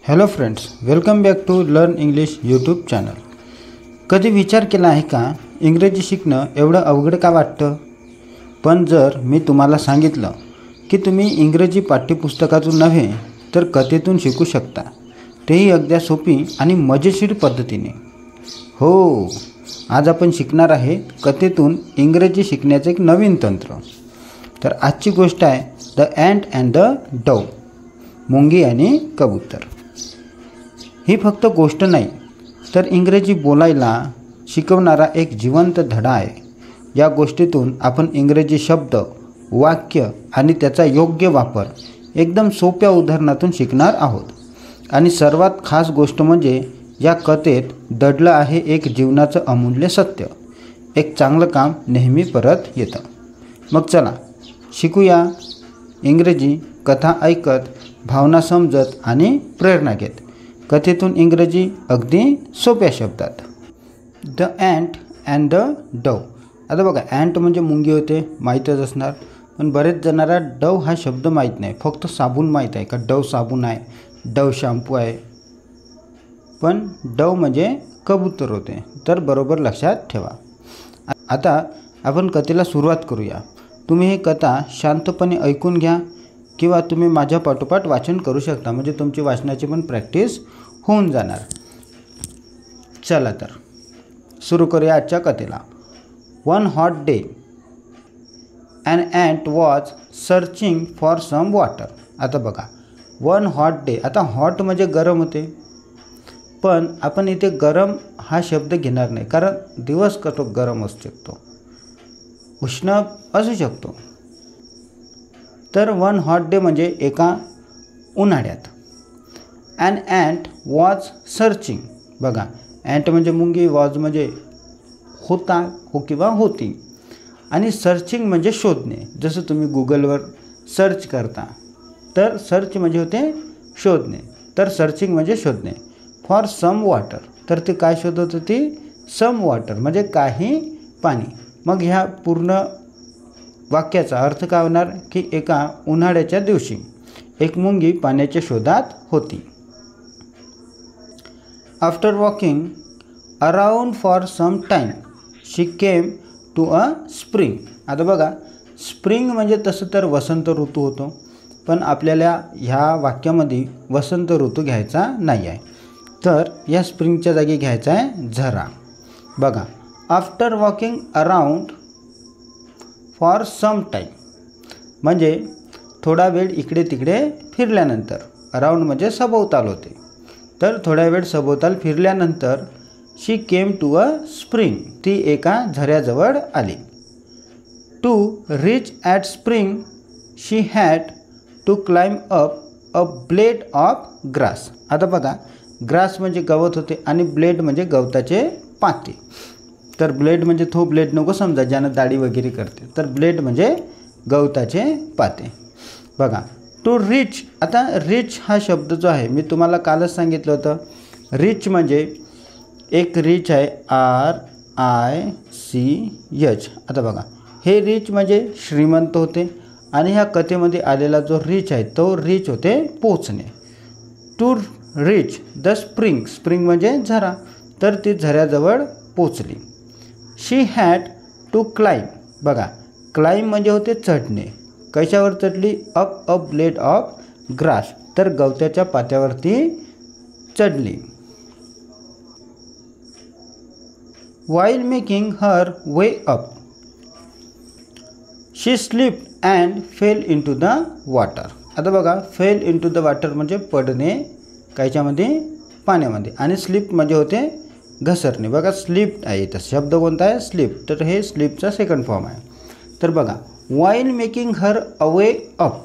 Hello friends, welcome back to learn English YouTube channel. कधी विचार केला आहे का इंग्रजी शिकणं एवढं अवघड का वाटतं? पण जर मी तुम्हाला सांगितलं की तुम्ही इंग्रजी पाठ्यपुस्तकातून नव्हे तर कथेतून शिकू शकता, तेही अगदी सोपी आणि मजेशीर पद्धतीने. हो, आज आपण शिकणार आहे कथेतून इंग्रजी शिकण्याचं एक नवीन तंत्र. तर आजची गोष्ट आहे the ant and the dove, मुंगी आणि कबूतर. ही फक्त गोष्ट नाही तर इंग्रजी बोलायला शिकवणारा एक जिवंत धडा आहे. या गोष्टीतून आपण इंग्रजी शब्द, वाक्य आणि त्याचा योग्य वापर एकदम सोप्या उदाहरणातून शिकणार आहोत. आणि सर्वात खास गोष्ट म्हणजे या कथेत दडलं आहे एक जीवनाचं अमूल्य सत्य. एक चांगलं काम नेहमी परत येतं. मग चला शिकूया इंग्रजी कथा ऐकत, भावना समजत आणि प्रेरणा घेत. कथेतून इंग्रजी अगदी सोप्या शब्दात. The ant and the dove. आता बघा, अँट म्हणजे मुंगी होते, माहीतच असणार. पण बरेच जणांना डव हा शब्द माहीत नाही. फक्त साबण माहीत आहे का, डव साबण आहे, डव शॅम्पू आहे. पण डव म्हणजे कबूतर होते. तर बरोबर लक्षात ठेवा. आता आपण कथेला सुरुवात करूया. तुम्ही ही कथा शांतपणे ऐकून घ्या किंवा तुम्ही माझ्या पाठोपाठ वाचन करू शकता, म्हणजे तुमची वाचनाची पण प्रॅक्टिस होऊन जाणार. चला तर सुरू करूया आजच्या कथेला. One hot day an ant was searching for some water. आता बघा, वन हॉट डे. आता हॉट म्हणजे गरम होते, पण आपण इथे गरम हा शब्द घेणार नाही, कारण दिवस कसा गरम असू शकतो, उष्ण असू शकतो. तर वन हॉट डे म्हणजे एका उन्हाळ्यात. अन अँट वॉज सर्चिंग. बघा, अँट म्हणजे मुंगी, वॉज म्हणजे होता, हो किंवा होती, आणि सर्चिंग म्हणजे शोधणे. जसं तुम्ही गुगलवर सर्च करता तर सर्च म्हणजे होते शोधणे, तर सर्चिंग म्हणजे शोधणे. फॉर सम वॉटर, तर ते काय शोधत होती? सम वॉटर म्हणजे काही पाणी. मग ह्या पूर्ण वाक्याचा अर्थ काय होणार की एका उन्हाळ्याच्या दिवशी एक मुंगी पाण्याच्या शोधात होती. After walking around for some time she came to a spring. आता बघा, स्प्रिंग म्हणजे तसं तर वसंत ऋतू होतो, पण आपल्याला ह्या वाक्यामध्ये वसंत ऋतू घ्यायचा नाही आहे. तर या स्प्रिंगच्या जागी घ्यायचा आहे झरा. बघा, after walking around for some time म्हणजे थोडा वेळ इकडे तिकडे फिरल्यानंतर. अराउंड म्हणजे सभोवताल होते, तर थोडा वेळ सभोवताल फिरल्यानंतर शी केम टू अ स्प्रिंग, ती एका झऱ्याजवळ आली. To reach at spring she had to climb up a blade of grass. आता बघा, ग्रास म्हणजे गवत होते आणि ब्लेड म्हणजे गवताचे पाते. तर ब्लेड म्हणजे तो ब्लेड नको समजा ज्यानं दाढी वगैरे करते, तर ब्लेड म्हणजे गवताचे पाते. बघा, टू रिच. आता रिच हा शब्द जो आहे मी तुम्हाला कालच सांगितलं होतं. रिच म्हणजे एक रिच आहे, RICH. आता बघा, हे रिच म्हणजे श्रीमंत होते, आणि ह्या कथेमध्ये आलेला जो रिच आहे तो रिच होते पोचणे. To reach the spring. Spring म्हणजे झरा, तर ती झऱ्याजवळ पोचली. She had to climb. बघा, क्लाइंब म्हणजे होते चढणे. कशावर चढली? Up a blade of grass, तर गवत्याच्या पात्यावरती चढली. while making her way up she slipped and fell into the water. आता बघा, फेल इंटू द वॉटर म्हणजे पडणे कायच्यामध्ये? पाण्यामध्ये. आणि स्लिप म्हणजे होते घसरणे. बघा, स्लिप आहे इथं, शब्द कोणता आहे? स्लिप. तर हे स्लिपचा सेकंड फॉर्म आहे. तर बघा, while making her way up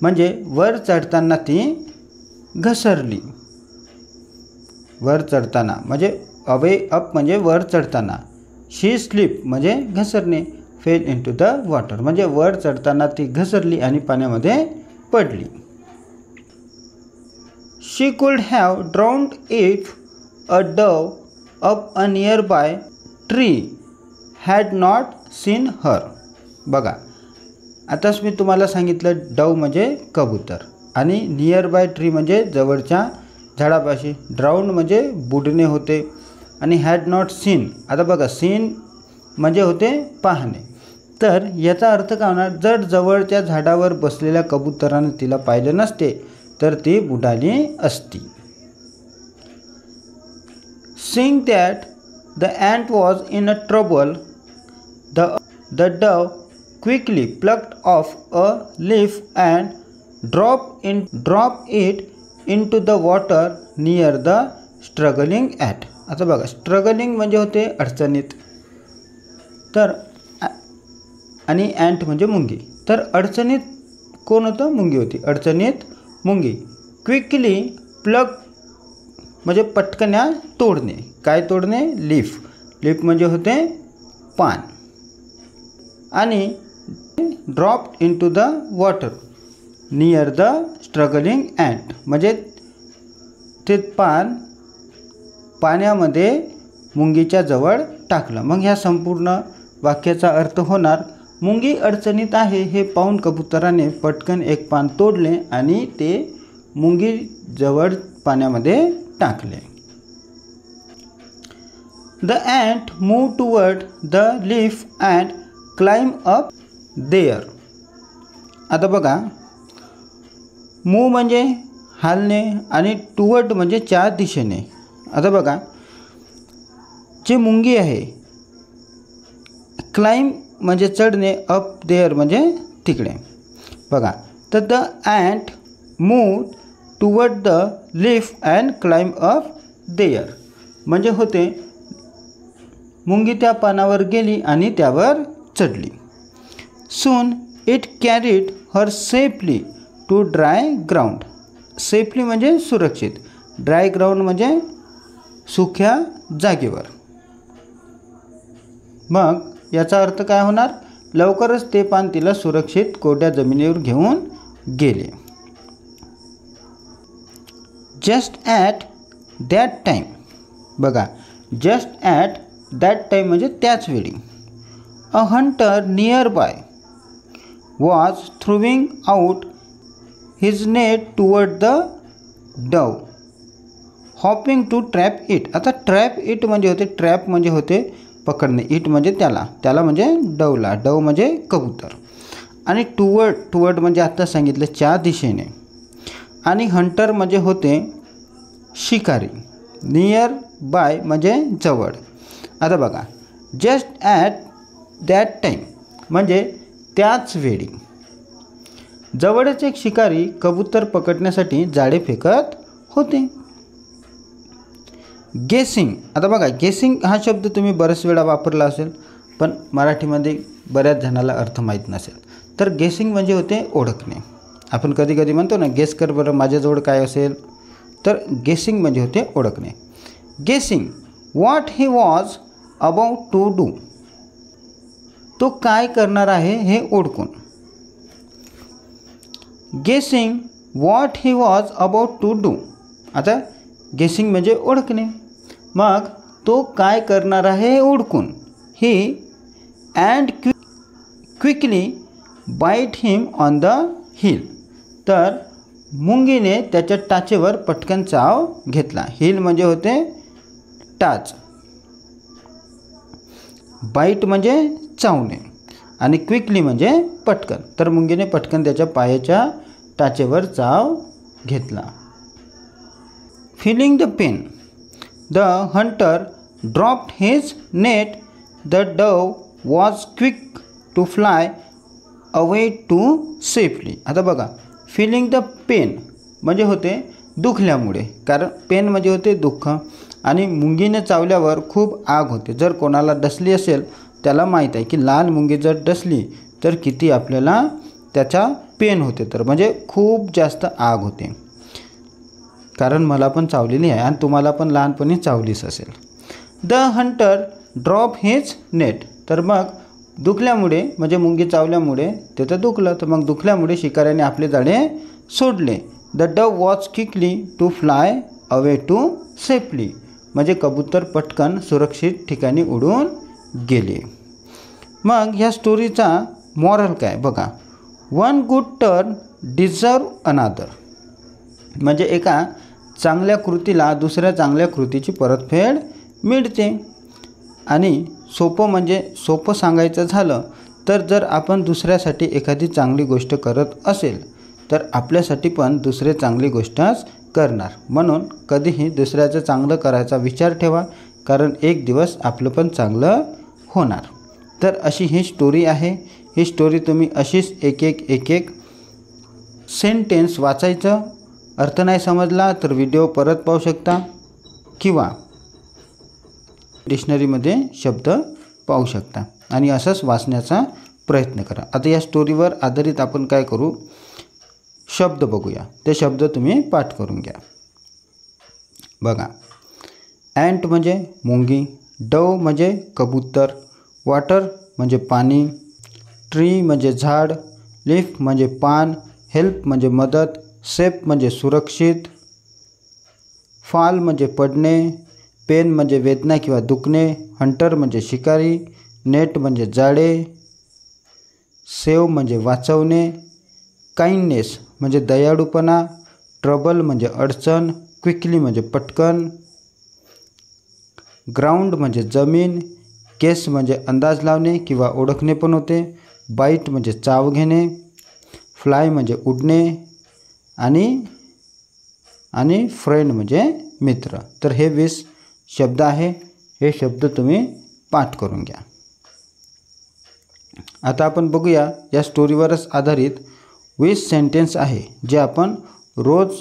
म्हणजे वर चढताना ती घसरली. वर चढताना म्हणजे अवे अप म्हणजे वर चढताना. शी स्लिप म्हणजे घसरणे. फेल इंटू द वॉटर म्हणजे वर चढताना ती घसरली आणि पाण्यामध्ये पडली. शी कुड have drowned if a Dove up a near by tree had not seen हर. बघा, आताच मी तुम्हाला सांगितलं डव म्हणजे कबूतर, आणि नियर बाय ट्री म्हणजे जवळच्या झाडापाशी, ड्राउंड म्हणजे बुडणे होते आणि हॅड नॉट सीन, आता बघा सीन म्हणजे होते पाहणे, तर याचा अर्थ काय होणार, जर जवळच्या झाडावर बसलेल्या कबुतराने तिला पाहिले नसते तर ती बुडाली असती. Seeing that the ant was in a trouble, the dove quickly plucked off a leaf and dropped it into the water near the struggling ant. आता बघा स्ट्रगलिंग म्हणजे होते अडचणीत, तर आणि ॲन्ट म्हणजे मुंगी, तर अडचणीत कोण होतं, मुंगी होती, अडचणीत मुंगी. क्विकली प्लग म्हणजे पटकन तोडणे, काय तोडणे, लीफ, लीफ म्हणजे होते पान, आणि drop into the water near the struggling ant म्हणजे ते पान पाण्यामध्ये मुंगीच्या जवळ टाकलं. मग ह्या संपूर्ण वाक्याचा अर्थ होणार, मुंगी अडचणीत आहे हे पाहून कबुतराने पटकन एक पान तोडले आणि ते मुंगी जवळ पाण्यामध्ये टाकले. The ant moved toward the leaf and climbed up there. आता बघा मूव म्हणजे हालणे आणि टुवर्ड म्हणजे च्या दिशेने. आता बघा जे मुंगी आहे, क्लाइंब म्हणजे चढणे, अप देअर म्हणजे तिकडे. बघा तर the ant move toward the leaf and climb up there म्हणजे होते मुंगी त्या पानावर गेली आणि त्यावर चढली. Soon it carried her safely to dry ground. Safely म्हणजे सुरक्षित, ड्राय ग्राउंड म्हणजे सुक्या जागेवर. मग याचा अर्थ काय होणार, लवकरच ते पान तिला सुरक्षित कोरड्या जमिनीवर घेऊन गेले. जस्ट ॲट दॅट टाईम, बघा जस्ट ॲट दॅट टाईम म्हणजे त्याच वेळी. A hunter nearby was throwing out his net toward the dove hoping to trap it. आता ट्रॅप इट म्हणजे होते, ट्रॅप म्हणजे होते पकडणे, इट म्हणजे त्याला म्हणजे डवला, डव म्हणजे कबूतर, आणि टुवर्ड म्हणजे आता सांगितलं च्या दिशेने, आणि हंटर म्हणजे होते शिकारी, नियर बाय म्हणजे जवळ. आता बघा जस्ट ॲट दॅट टाईम म्हणजे त्याच वेळी. जवळच एक शिकारी कबूतर पकडण्यासाठी जाळे फेकत होते. गेसिंग, आता बघा गेसिंग हा शब्द तुम्ही बरेच वेळा वापरला असेल, पण मराठीमध्ये बऱ्याच जणाला अर्थ माहीत नसेल. तर गेसिंग म्हणजे होते ओळखणे. आपण कधी कधी म्हणतो ना, गेस कर बरं माझ्याजवळ काय असेल, तर गेसिंग म्हणजे होते ओळखणे. Guessing what he was about to do, तो काय करणार आहे हे ओळखून. Guessing what he was about to do, आता गेसिंग म्हणजे ओळखणे, मग तो काय करणार आहे हे ओळखून. He and quickly bite him on the heel, तर मुंगीने त्याच्या टाचेवर पटकन चाव घेतला. हिल म्हणजे होते टाच, बाईट म्हणजे चावणे, आणि क्विकली म्हणजे पटकन, तर मुंगीने पटकन त्याच्या पायाच्या टाचेवर चाव घेतला. Feeling the pain, the hunter dropped his net. The dove was quick to fly away to safely. आता बघा feeling the pain म्हणजे होते दुखल्यामुळे, कारण पेन म्हणजे होते दुःख, आणि मुंगीने चावल्यावर खूप आग होते. जर कोणाला डसली असेल त्याला माहीत आहे की लहान मुंगी जर डसली तर किती आपल्याला त्याचा पेन होते, तर म्हणजे खूप जास्त आग होते. कारण मला पण चावलेली आहे आणि तुम्हाला पण लहानपणी चावलीच असेल. The Hunter drop his net, तर मग दुखल्यामुळे म्हणजे मुंगी चावल्यामुळे त्याचं दुखलं, तर मग दुखल्यामुळे शिकाऱ्याने आपले जाळे सोडले. The dove was quickly to fly away to safely म्हणजे कबूतर पटकन सुरक्षित ठिकाणी उडून गेले. मग ह्या स्टोरीचा मॉरल काय बघा, वन गुड टर्न डिझर्व अनादर. म्हणजे एका चांगल्या कृतीला दुसऱ्या चांगल्या कृतीची परतफेड मिळते. आणि सोपं सांगायचं झालं तर जर आपण दुसऱ्यासाठी एखादी चांगली गोष्ट करत असेल तर आपल्यासाठी पण दुसरे चांगली गोष्टच करणार. म्हणून कधीही दुसऱ्याचं चांगलं करायचा विचार ठेवा, कारण एक दिवस आपलं पण चांगलं होणार. तर अशी ही स्टोरी आहे. ही स्टोरी तुम्ही अशीच एक एक सेंटेन्स वाचायचं. अर्थ नाही समजला तर व्हिडिओ परत पाहू शकता किंवा डिक्शनरीमध्ये शब्द पाहू शकता आणि असंच वाचण्याचा प्रयत्न करा. आता या स्टोरीवर आधारित आपण काय करू, शब्द बघूया. ते शब्द तुम्ही पाठ करून घ्या. बघा, ॲन्ट म्हणजे मुंगी, डव म्हणजे कबूतर, वॉटर म्हणजे पाणी, ट्री म्हणजे झाड, लीफ म्हणजे पान, हेल्प म्हणजे मदत, सेफ म्हणजे सुरक्षित, फॉल म्हणजे पडणे, पेन म्हणजे वेदना किंवा दुखणे, हंटर म्हणजे शिकारी, नेट म्हणजे जाळे, सेव म्हणजे वाचवणे, काइंडनेस म्हणजे दयाळूपणा, ट्रबल म्हणजे अडचण, क्विकली म्हणजे पटकन, ग्राउंड म्हणजे जमीन, केस म्हणजे अंदाज लावणे किंवा ओळखणे पण होते, बाईट म्हणजे चाव घेणे, फ्लाय म्हणजे उडणे आणि फ्रेंड म्हणजे मित्र. तर हे 20 शब्द आहे. हे शब्द तुम्ही पाठ करून घ्या. आता आपण बघूया या स्टोरीवरच आधारित 20 सेंटेन्स आहे जे आपण रोज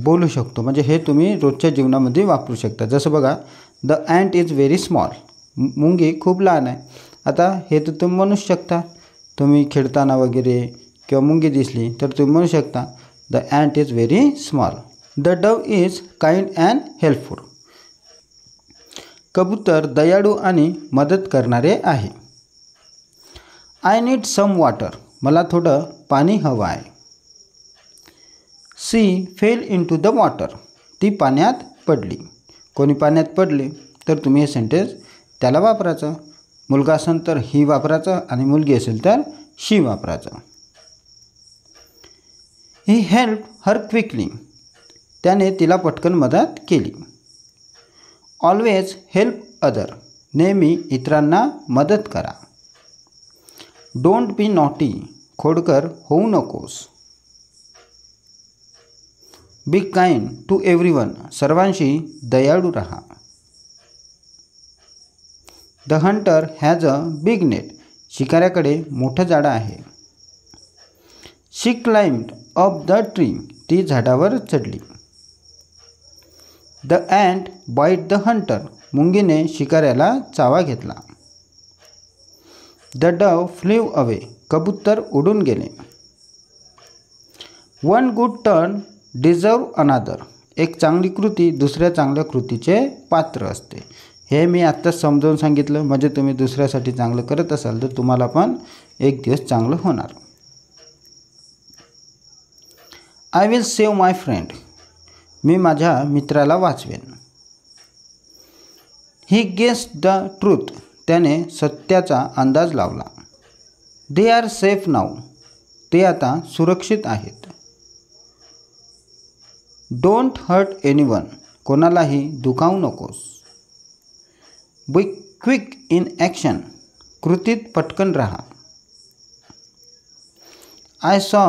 बोलू शकतो. म्हणजे हे तुम्ही रोजच्या जीवनामध्ये वापरू शकता. जसं बघा, the ant is very small. मुंगी खूप लहान आहे. आता हे तर तुम्ही म्हणू शकता. तुम्ही खेळताना वगैरे किंवा मुंगी दिसली तर तुम्ही म्हणू शकता the ant is very small. The dove is kind and helpful. कबूतर दयाळू आणि मदत करणारे आहे. I need some water. मला थोडं पाणी हवं आहे. She fell into the water. ती पाण्यात पडली. कोणी पाण्यात पडले तर तुम्ही हे सेंटेन्स त्याला वापरायचं. मुलगा असेल तर ही वापरायचं आणि मुलगी असेल तर शी वापरायचं. He help her quickly. त्याने तिला पटकन मदत केली. Always help other. नेहमी इतरांना मदत करा. Don't be naughty. खोडकर होऊ नकोस. Be kind to everyone. सर्वांशी दयाळू राहा. The hunter has a big net. शिकाऱ्याकडे मोठं जाळं आहे. She climbed up the tree. ती झाडावर चढली. The ant bite the hunter. मुंगीने शिकाऱ्याला चावा घेतला. The dove flew away. कबूतर उडून गेले. वन गुड टर्न डिझर्व अनादर. एक चांगली कृती दुसऱ्या चांगल्या कृतीचे पात्र असते. हे मी आत्ताच समजावून सांगितलं. म्हणजे तुम्ही दुसऱ्यासाठी चांगलं करत असाल तर तुम्हाला पण एक दिवस चांगलं होणार. I will save my friend. मी माझ्या मित्राला वाचवेन. He guessed the truth. त्याने सत्याचा अंदाज लावला. They are safe now. ते आता सुरक्षित आहेत. Don't hurt anyone. कोणालाही दुखावू नकोस. Be quick in action. कृतीत पटकन राहा. I saw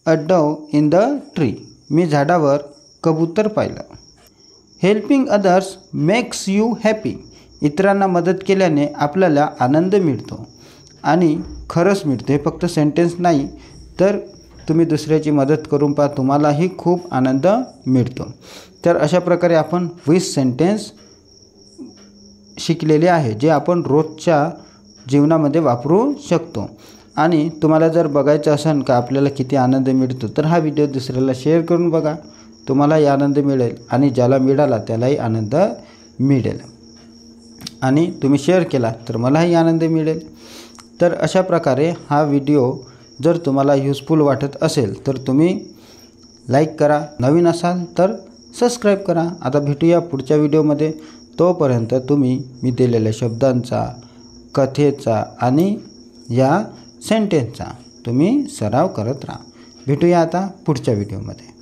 a dove in the tree. मी झाडावर कबूतर पाहिलं. Helping others makes you happy. इतरांना मदत केल्याने आपल्याला आनंद मिळतो. आणि खरंच मिळतो. हे फक्त सेंटेन्स नाही तर तुम्ही दुसऱ्याची मदत करून पहा, तुम्हालाही खूप आनंद मिळतो. तर अशा प्रकारे आपण 20 सेंटेन्स शिकलेले आहे जे आपण रोजच्या जीवनामध्ये वापरू शकतो. आणि तुम्हाला जर बघायचं असेल का आपल्याला किती आनंद मिळतो तर हा व्हिडिओ दुसऱ्याला शेअर करून बघा. तुम्हालाही आनंद मिळेल आणि ज्याला मिळाला त्यालाही आनंद मिळेल. आणि तुम्ही शेअर केला तर मलाही आनंद मिळेल. तर अशा प्रकारे हा व्हिडिओ जर तुम्हाला युजफुल वाटत असेल तर तुम्ही लाईक करा. नवीन असाल तर सबस्क्राईब करा. आता भेटूया पुढच्या व्हिडिओमध्ये. तोपर्यंत तुम्ही मी दिलेल्या शब्दांचा, कथेचा आणि या सेंटेन्सचा तुम्ही सराव करत राहा. भेटूया आता पुढच्या व्हिडिओमध्ये.